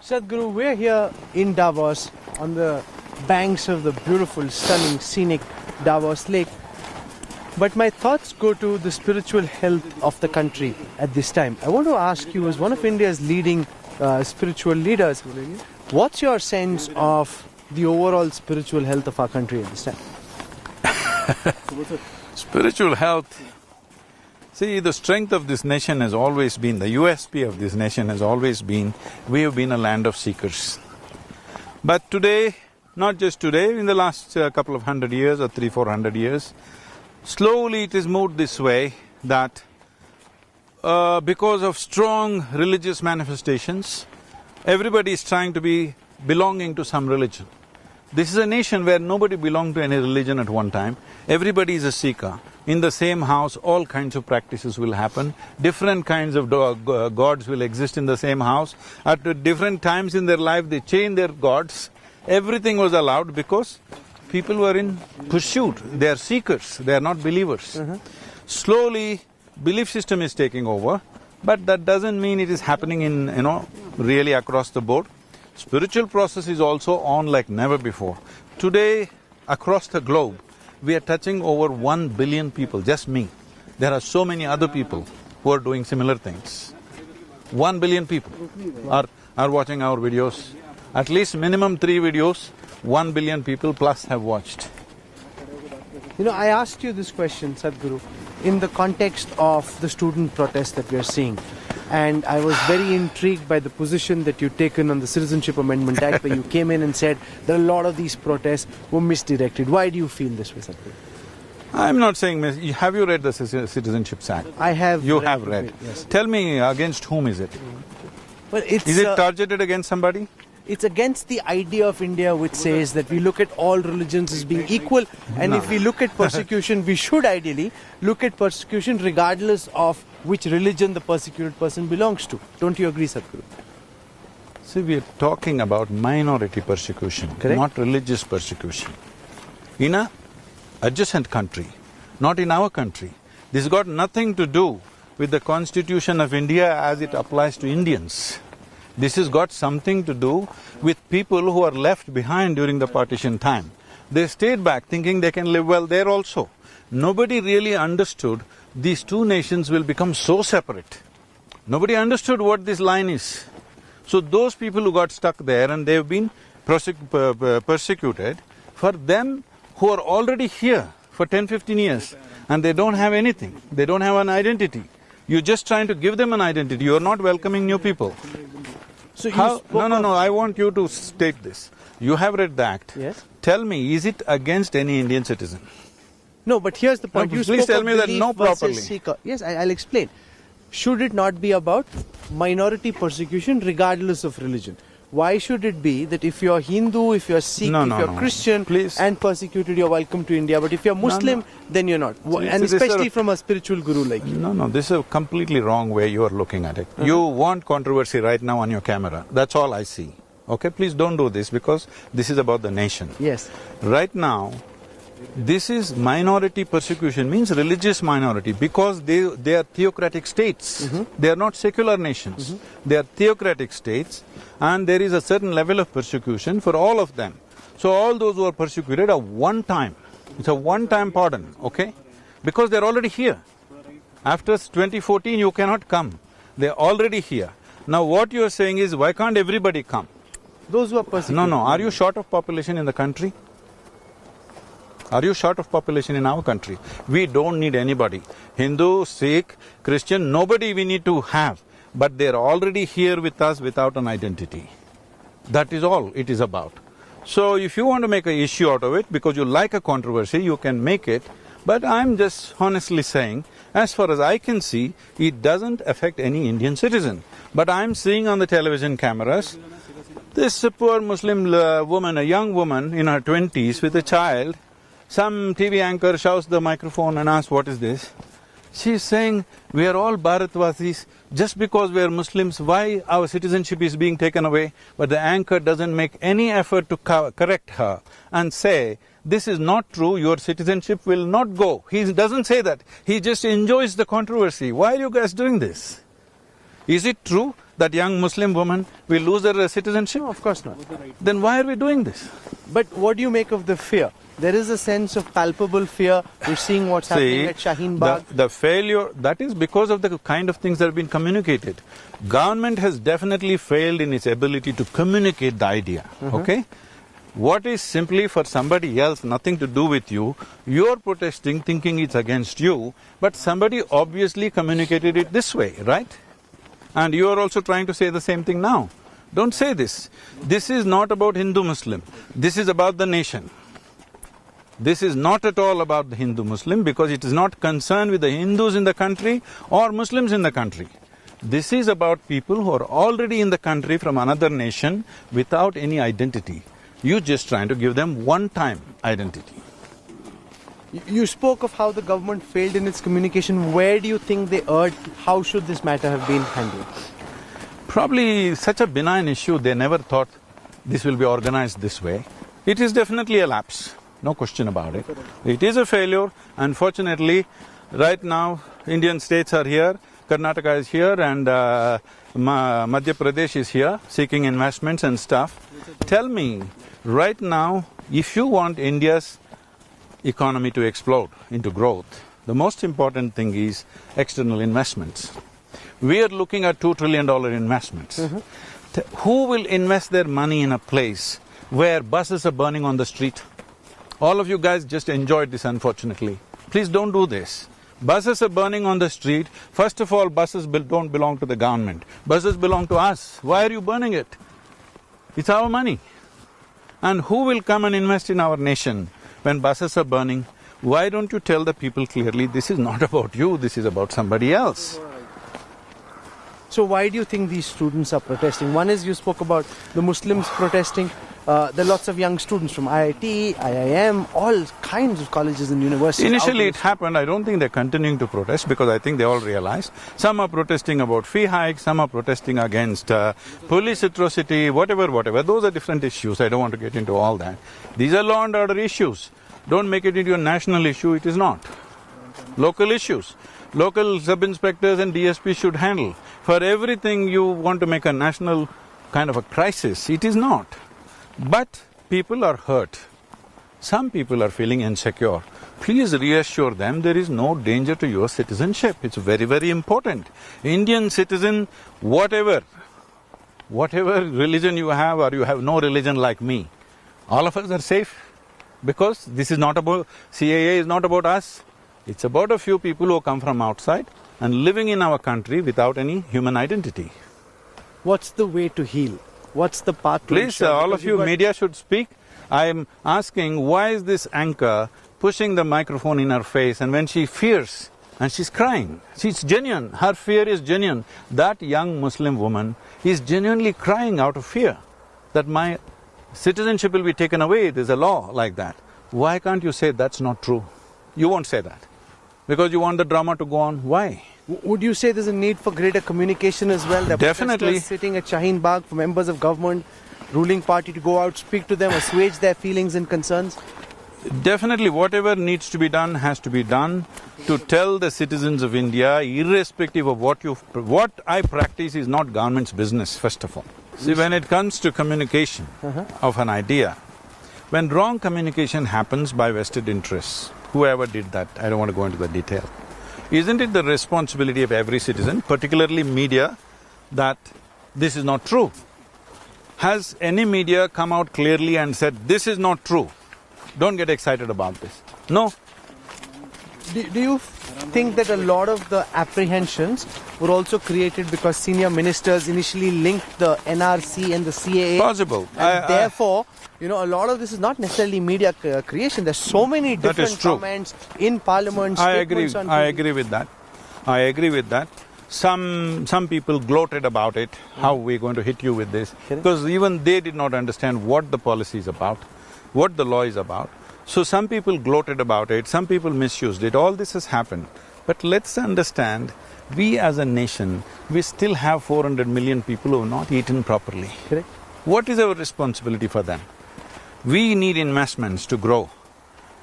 Sadhguru, we're here in Davos on the banks of the beautiful, stunning, scenic Davos Lake. But my thoughts go to the spiritual health of the country at this time. I want to ask you, as one of India's leading spiritual leaders, what's your sense of the overall spiritual health of our country at this time? Spiritual health… See, the strength of this nation has always been, the USP of this nation has always been, we have been a land of seekers. But today, not just today, in the last couple of 100 years or 300-400 years, slowly it is moved this way that because of strong religious manifestations, everybody is trying to be belonging to some religion. This is a nation where nobody belonged to any religion at one time, everybody is a seeker. In the same house, all kinds of practices will happen, different kinds of gods will exist in the same house. At different times in their life, they change their gods. Everything was allowed because people were in pursuit, they are seekers, they are not believers. Slowly, belief system is taking over, but that doesn't mean it is happening in, really across the board. Spiritual process is also on like never before. Today, across the globe, we are touching over 1 billion people, just me. There are so many other people who are doing similar things. 1 billion people are watching our videos. At least minimum 3 videos, 1 billion people plus have watched. I asked you this question, Sadhguru, in the context of the student protest that we are seeing. And I was very intrigued by the position that you've taken on the Citizenship Amendment Act, where you came in and said that a lot of these protests were misdirected. Why do you feel this way, Sadhguru? I'm not saying… Have you read the Citizenship Act? I have. You have read? Yes. Tell me, against whom is it? Well, is it targeted against somebody? It's against the idea of India which says that we look at all religions as being equal, and if we look at persecution, we should ideally look at persecution regardless of which religion the persecuted person belongs to. Don't you agree, Sadhguru? See, we are talking about minority persecution, correct, not religious persecution. In a adjacent country, not in our country. This got nothing to do with the Constitution of India as it applies to Indians. This has got something to do with people who are left behind during the partition time. They stayed back thinking they can live well there also. Nobody really understood these two nations will become so separate. Nobody understood what this line is. So those people who got stuck there and they've been persecuted, for them who are already here for 10-15 years and they don't have anything, they don't have an identity, you're just trying to give them an identity, you're not welcoming new people. So No, I want you to state this. You have read the act. Yes. Tell me, is it against any Indian citizen? No, but here's the point. No, please tell me that no properly. Seeker. Yes, I'll explain. Should it not be about minority persecution regardless of religion? Why should it be that if you're Hindu, if you're Sikh, if you're Christian and persecuted, you're welcome to India, but if you're Muslim, then you're not? And especially from a spiritual guru like you. No, this is a completely wrong way you are looking at it. You want controversy right now on your camera, that's all I see. Okay, please don't do this because this is about the nation. Yes. Right now, this is minority persecution, means religious minority, because they are theocratic states. They are not secular nations. They are theocratic states, and there is a certain level of persecution for all of them. So all those who are persecuted are one time. It's a one-time pardon, okay? Because they're already here. After 2014, you cannot come. They're already here. Now what you're saying is, why can't everybody come? Those who are persecuted. No, are you short of population in the country? Are you short of population in our country? We don't need anybody. Hindu, Sikh, Christian, nobody we need to have. But they're already here with us without an identity. That is all it is about. So if you want to make an issue out of it, because you like a controversy, you can make it. But I'm just honestly saying, as far as I can see, it doesn't affect any Indian citizen. But I'm seeing on the television cameras, this poor Muslim woman, a young woman in her 20s with a child, some TV anchor shows the microphone and asks, what is this? She's saying, we are all Bharatvasis, just because we are Muslims, why our citizenship is being taken away? But the anchor doesn't make any effort to correct her and say, this is not true, your citizenship will not go. He doesn't say that, he just enjoys the controversy. Why are you guys doing this? Is it true that young Muslim woman will lose her citizenship? No, of course not. Then why are we doing this? But what do you make of the fear? There is a sense of palpable fear. We're seeing what's happening at Shaheen Bagh. The failure, that is because of the kind of things that have been communicated. Government has definitely failed in its ability to communicate the idea, okay? What is simply for somebody else, nothing to do with you, you're protesting thinking it's against you, but somebody obviously communicated it this way, right? And you are also trying to say the same thing now. Don't say this. This is not about Hindu-Muslim. This is about the nation. This is not at all about the Hindu-Muslim because it is not concerned with the Hindus in the country or Muslims in the country. This is about people who are already in the country from another nation without any identity. You're just trying to give them one-time identity. You spoke of how the government failed in its communication. Where do you think they erred? How should this matter have been handled? Probably such a benign issue, they never thought this will be organized this way. It is definitely a lapse, no question about it. It is a failure. Unfortunately, right now, Indian states are here, Karnataka is here and Madhya Pradesh is here seeking investments and stuff. Tell me, right now, if you want India's economy to explode into growth, the most important thing is external investments. We are looking at $2 trillion investments. Who will invest their money in a place where buses are burning on the street? All of you guys just enjoyed this, unfortunately. Please don't do this. Buses are burning on the street. First of all, buses don't belong to the government. Buses belong to us. Why are you burning it? It's our money. And who will come and invest in our nation when buses are burning? Why don't you tell the people clearly, this is not about you, this is about somebody else? So why do you think these students are protesting? One is you spoke about the Muslims protesting. There are lots of young students from IIT, IIM, all kinds of colleges and universities. Initially it happened, I don't think they're continuing to protest because I think they all realized. Some are protesting about fee hikes, some are protesting against police atrocity, whatever. Those are different issues, I don't want to get into all that. These are law and order issues. Don't make it into a national issue, it is not. Local issues. Local sub-inspectors and DSP should handle. For everything you want to make a national kind of a crisis, it is not. But people are hurt. Some people are feeling insecure. Please reassure them there is no danger to your citizenship. It's very, very important. Indian citizen, whatever religion you have or you have no religion like me, all of us are safe because this is not about… CAA is not about us. It's about a few people who come from outside and living in our country without any human identity. What's the way to heal? What's the path to… Please, all of you media should speak. I'm asking, why is this anchor pushing the microphone in her face and when she fears and she's crying? She's genuine, her fear is genuine. That young Muslim woman is genuinely crying out of fear that my citizenship will be taken away, there's a law like that. Why can't you say that's not true? You won't say that. Because you want the drama to go on. Why? Would you say there's a need for greater communication as well? Definitely. Sitting at Shaheen Bagh for members of government, ruling party to go out, speak to them, assuage their feelings and concerns? Definitely, whatever needs to be done has to be done to tell the citizens of India, irrespective of what I practice is not government's business, first of all. See, when it comes to communication of an idea, when wrong communication happens by vested interests, whoever did that, I don't want to go into the detail. Isn't it the responsibility of every citizen, particularly media, that this is not true? Has any media come out clearly and said, this is not true, don't get excited about this? No. Do you think that a lot of the apprehensions were also created because senior ministers initially linked the NRC and the CAA? Possible. And therefore, a lot of this is not necessarily media creation. There's so many different comments in parliament, I agree with that. Some people gloated about it, how we're going to hit you with this, because even they did not understand what the policy is about, what the law is about. So some people gloated about it, some people misused it, all this has happened. But let's understand, we as a nation, we still have 400 million people who have not eaten properly. What is our responsibility for them? We need investments to grow.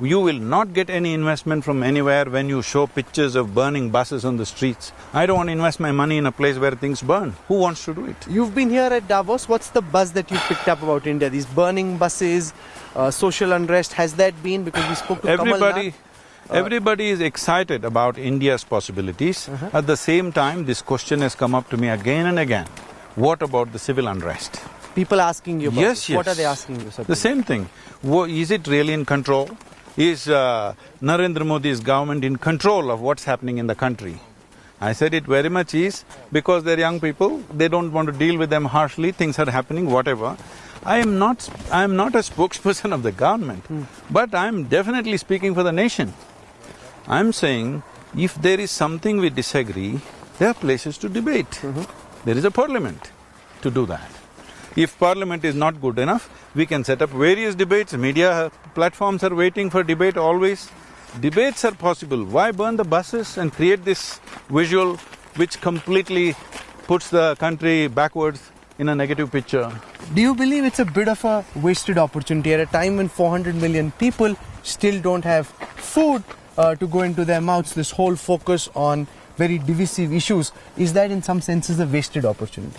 You will not get any investment from anywhere when you show pictures of burning buses on the streets. I don't want to invest my money in a place where things burn. Who wants to do it? You've been here at Davos. What's the buzz that you picked up about India? These burning buses, social unrest, has that been? Because we spoke to Kanwal. Everybody is excited about India's possibilities. At the same time, this question has come up to me again and again. What about the civil unrest? People asking you about Yes, it. What yes. are they asking you, Sadhguru? The same thing. Is it really in control? Is Narendra Modi's government in control of what's happening in the country? I said it very much is, because they're young people, they don't want to deal with them harshly, things are happening, whatever. I am not a spokesperson of the government, but I'm definitely speaking for the nation. I'm saying, if there is something we disagree, there are places to debate. There is a parliament to do that. If parliament is not good enough, we can set up various debates. Media platforms are waiting for debate always. Debates are possible. Why burn the buses and create this visual which completely puts the country backwards in a negative picture? Do you believe it's a bit of a wasted opportunity at a time when 400 million people still don't have food to go into their mouths? This whole focus on very divisive issues, is that in some senses a wasted opportunity?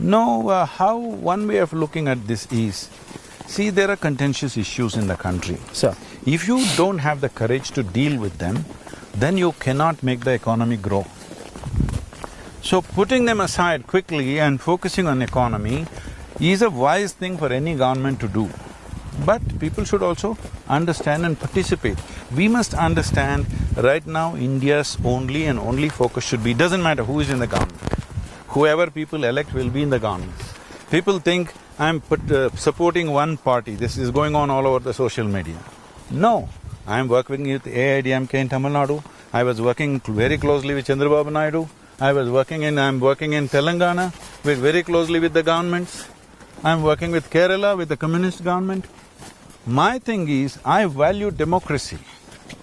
No, how one way of looking at this is, see, there are contentious issues in the country. Sir. If you don't have the courage to deal with them, then you cannot make the economy grow. So putting them aside quickly and focusing on economy is a wise thing for any government to do. But people should also understand and participate. We must understand right now India's only focus should be, doesn't matter who is in the government. Whoever people elect will be in the government. People think I'm supporting one party, this is going on all over the social media. No, I'm working with AIDMK in Tamil Nadu, I was working very closely with Chandrababu Naidu, I'm working in Telangana very closely with the governments, I'm working with Kerala with the communist government. My thing is, I value democracy.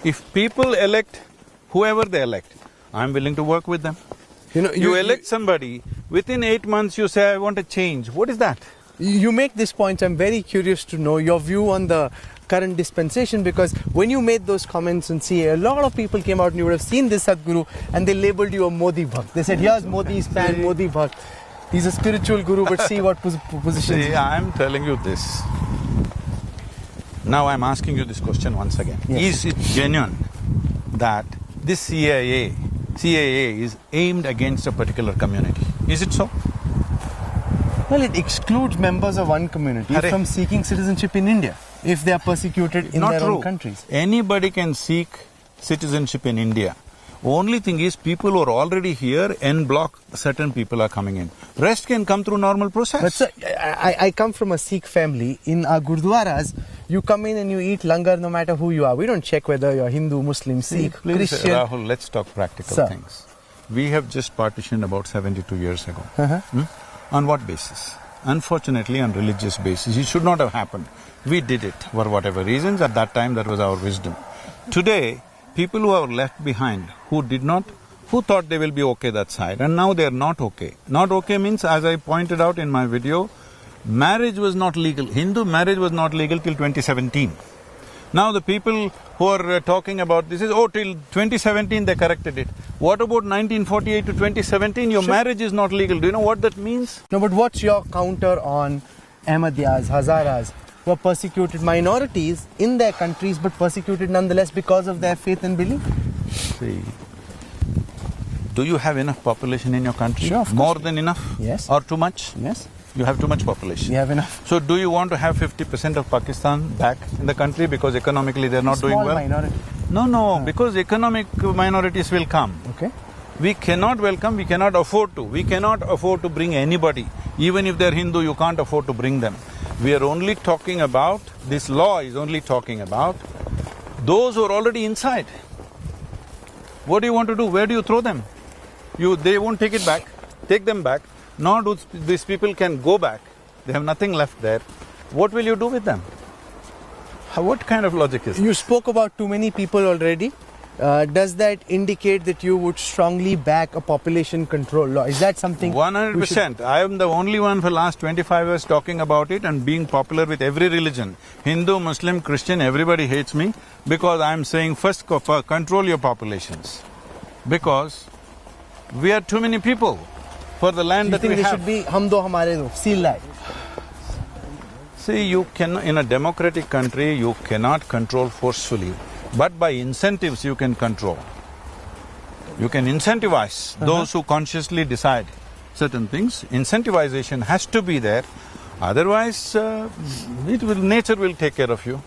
If people elect whoever they elect, I'm willing to work with them. You elect somebody, within 8 months you say, I want a change. What is that? You make this point, I'm very curious to know your view on the current dispensation, because when you made those comments on CAA, a lot of people came out and you would have seen this Sadhguru and they labelled you a Modi Bhakt. They said, here's Modi's fan, Modi Bhakt. He's a spiritual guru, but see what position. See, I'm telling you this. Now I'm asking you this question once again. Yes. Is it genuine that this CAA is aimed against a particular community? Is it so? Well, it excludes members of one community from seeking citizenship in India if they are persecuted in their own countries. Anybody can seek citizenship in India. Only thing is, people who are already here en bloc, certain people are coming in. Rest can come through normal process. But sir, I come from a Sikh family. In our gurdwaras, you come in and you eat langar no matter who you are. We don't check whether you're Hindu, Muslim, Sikh, Please, Christian. Rahul, let's talk practical things. We have just partitioned about 72 years ago. On what basis? Unfortunately, on religious basis. It should not have happened. We did it for whatever reasons. At that time, that was our wisdom. Today, people who are left behind, who thought they will be okay that side, and now they are not okay. Not okay means, as I pointed out in my video, marriage was not legal. Hindu marriage was not legal till 2017. Now the people who are talking about this is, till 2017 they corrected it. What about 1948 to 2017? Your marriage is not legal. Do you know what that means? No, but what's your counter on Ahmadiyas, Hazaras, who are persecuted minorities in their countries but persecuted nonetheless because of their faith and belief? See, do you have enough population in your country? Sure, of course. More than enough? Yes. Or too much? Yes. You have too much population. We have enough. So do you want to have 50% of Pakistan back in the country because economically they're not doing well? Small minority. No, because economic minorities will come. Okay. We cannot welcome, we cannot afford to. We cannot afford to bring anybody. Even if they're Hindu, you can't afford to bring them. We are only talking about, this law is only talking about those who are already inside. What do you want to do? Where do you throw them? They won't take it back. Take them back. Nor do these people can go back. They have nothing left there. What will you do with them? What kind of logic is this? You spoke about too many people already. does that indicate that you would strongly back a population control law? Is that something? 100%. I am the only one for last 25 years talking about it and being popular with every religion. Hindu, Muslim, Christian, everybody hates me because I am saying first control your populations. Because we are too many people for the land that we have. You think they should be hum do hamare do, seal like? See, you can, in a democratic country, you cannot control forcefully, but by incentives you can control. You can incentivize those who consciously decide certain things. Incentivization has to be there, otherwise nature will take care of you.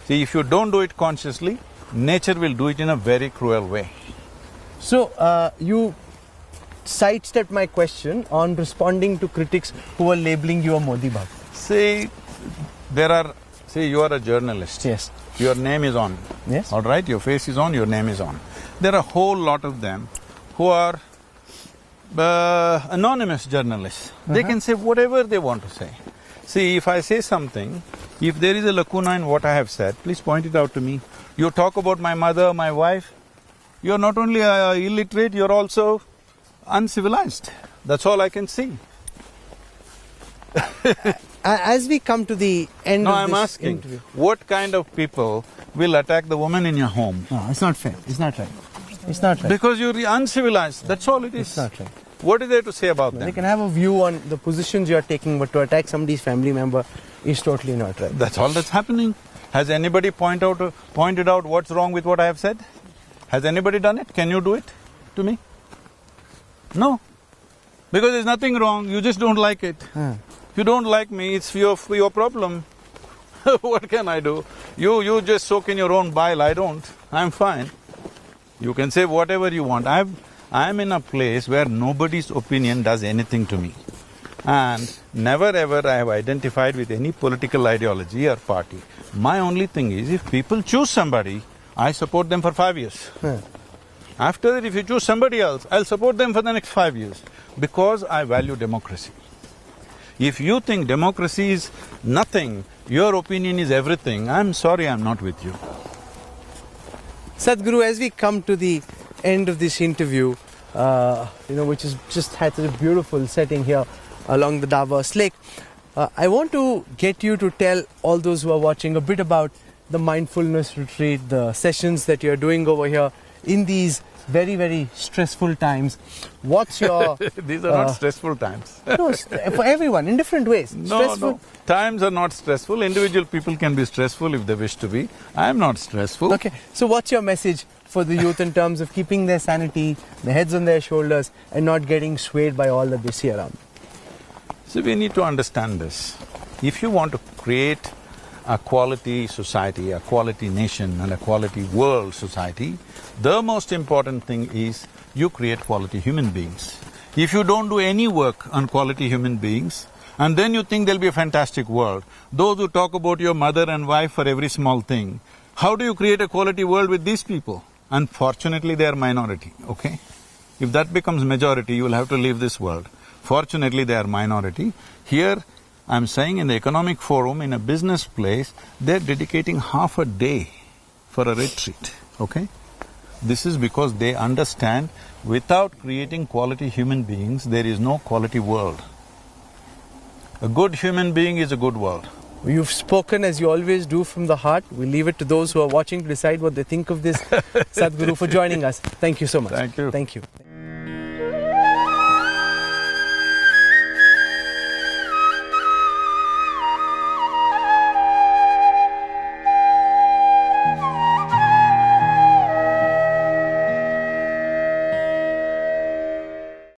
See, if you don't do it consciously, nature will do it in a very cruel way. So, you sidestepped my question on responding to critics who are labeling you a Modi Bhakt. See, you are a journalist. Yes. Your name is on. Yes. All right, your face is on, your name is on. There are a whole lot of them who are anonymous journalists. They can say whatever they want to say. See, if I say something, if there is a lacuna in what I have said, please point it out to me. You talk about my mother, my wife, you're not only illiterate, you're also uncivilized. That's all I can see. As we come to the end of this interview… what kind of people will attack the woman in your home? No, it's not fair. It's not right. It's not right. Because you're uncivilized, that's all it is. It's not right. What is there to say about them? They can have a view on the positions you're taking, but to attack somebody's family member is totally not right. That's all that's happening. Has anybody pointed out what's wrong with what I have said? Has anybody done it? Can you do it to me? No. Because there's nothing wrong, you just don't like it. If you don't like me, it's your problem. What can I do? You just soak in your own bile, I don't. I'm fine. You can say whatever you want. I'm in a place where nobody's opinion does anything to me. And never ever I have identified with any political ideology or party. My only thing is, if people choose somebody, I support them for 5 years. After that, if you choose somebody else, I'll support them for the next 5 years. Because I value democracy. If you think democracy is nothing, your opinion is everything, I'm sorry I'm not with you. Sadhguru, as we come to the end of this interview, which has just had such a beautiful setting here along the Davos lake, I want to get you to tell all those who are watching a bit about the mindfulness retreat, the sessions that you're doing over here in these very, very stressful times. What's your… These are not stressful times. No, for everyone, in different ways. No. Times are not stressful. Individual people can be stressful if they wish to be. I am not stressful. Okay, so what's your message for the youth in terms of keeping their sanity, their heads on their shoulders, and not getting swayed by all that they see around? So we need to understand this. If you want to create a quality society, a quality nation and a quality world society, the most important thing is you create quality human beings. If you don't do any work on quality human beings, and then you think there'll be a fantastic world, those who talk about your mother and wife for every small thing, how do you create a quality world with these people? Unfortunately, they are minority, okay? If that becomes majority, you will have to leave this world. Fortunately, they are minority. Here, I'm saying in the economic forum, in a business place, they're dedicating half a day for a retreat, okay? This is because they understand without creating quality human beings, there is no quality world. A good human being is a good world. You've spoken as you always do from the heart. We leave it to those who are watching to decide what they think of this. Sadhguru, for joining us. Thank you so much. Thank you. Thank you.